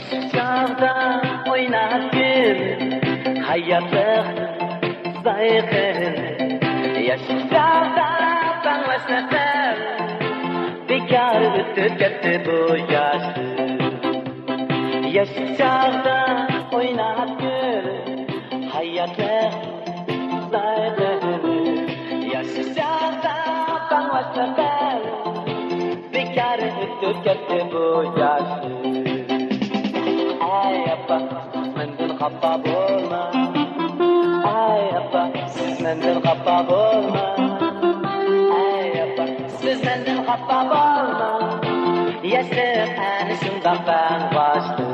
Yaşlarda oynat gül hayatlık zayıfın. Yaşlarda tanışmasın bekar ötüp gitti bu yaş. Yaşlarda oynat gül hayatlık zayıfın. Yaşlarda tanışmasın bekar ötüp gitti bu yaş. Ay appa, mendil kappa bolma. Ay appa, siz mendil kappa bolma. Ay appa, siz mendil kappa bolma. Yaşık ani şundaq ben başlı.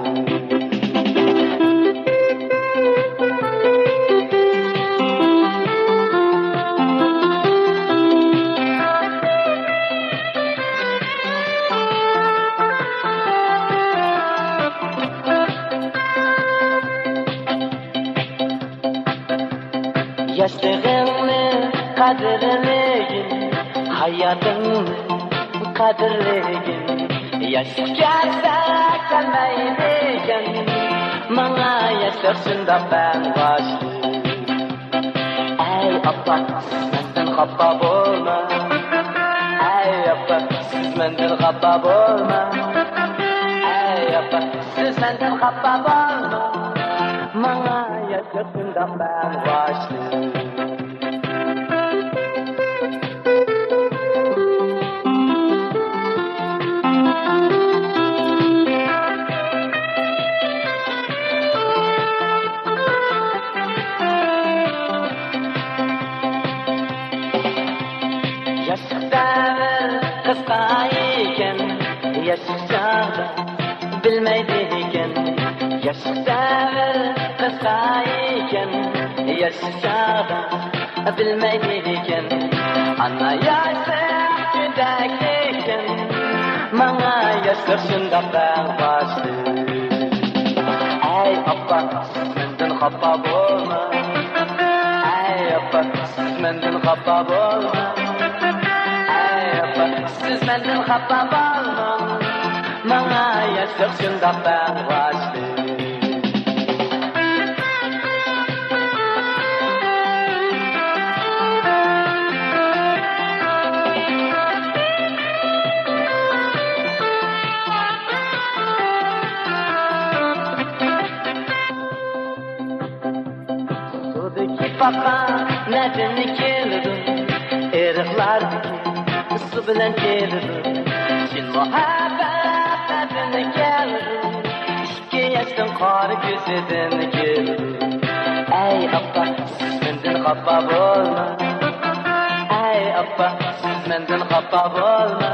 Yaşlığını kadırlayın, hayatını kadırlayın. Yaşlıca kalmayın, bana yaşlar şunda ben başlı. Ay appa, siz menden kappa bolma. Ay appa, siz menden kappa bolma. Ay appa, siz menden kappa bolma. Bana yaşlar şunda ben başlı. Yaşlıklar kıskayken, yaşlıklarda bilmeydiken. Yaşlıklar kıskayken, yaşlıklarda bilmeydiken. Ana yaşlık güdəkliyken, bana yaşlar şunda ben başlı. Ay appa, siz menden kappa bolma. Ay appa, siz menden kappa bolma. Siz menden kappa bolma. Bana yaşlar şunda ben başlı. Sudaki papa nedeni keldim, eriklardaki su bilan keldim. Chin muhabbat nedeni keldim, 2 yoshdan qori ko'zidan keldim. Ay appa, siz mendan xafa bo'lma. Ay appa, siz mendan xafa bo'lma.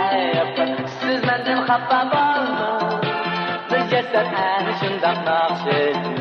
Ay appa, siz mendan xafa bo'lma. Biz jasad ana shundoq naqsh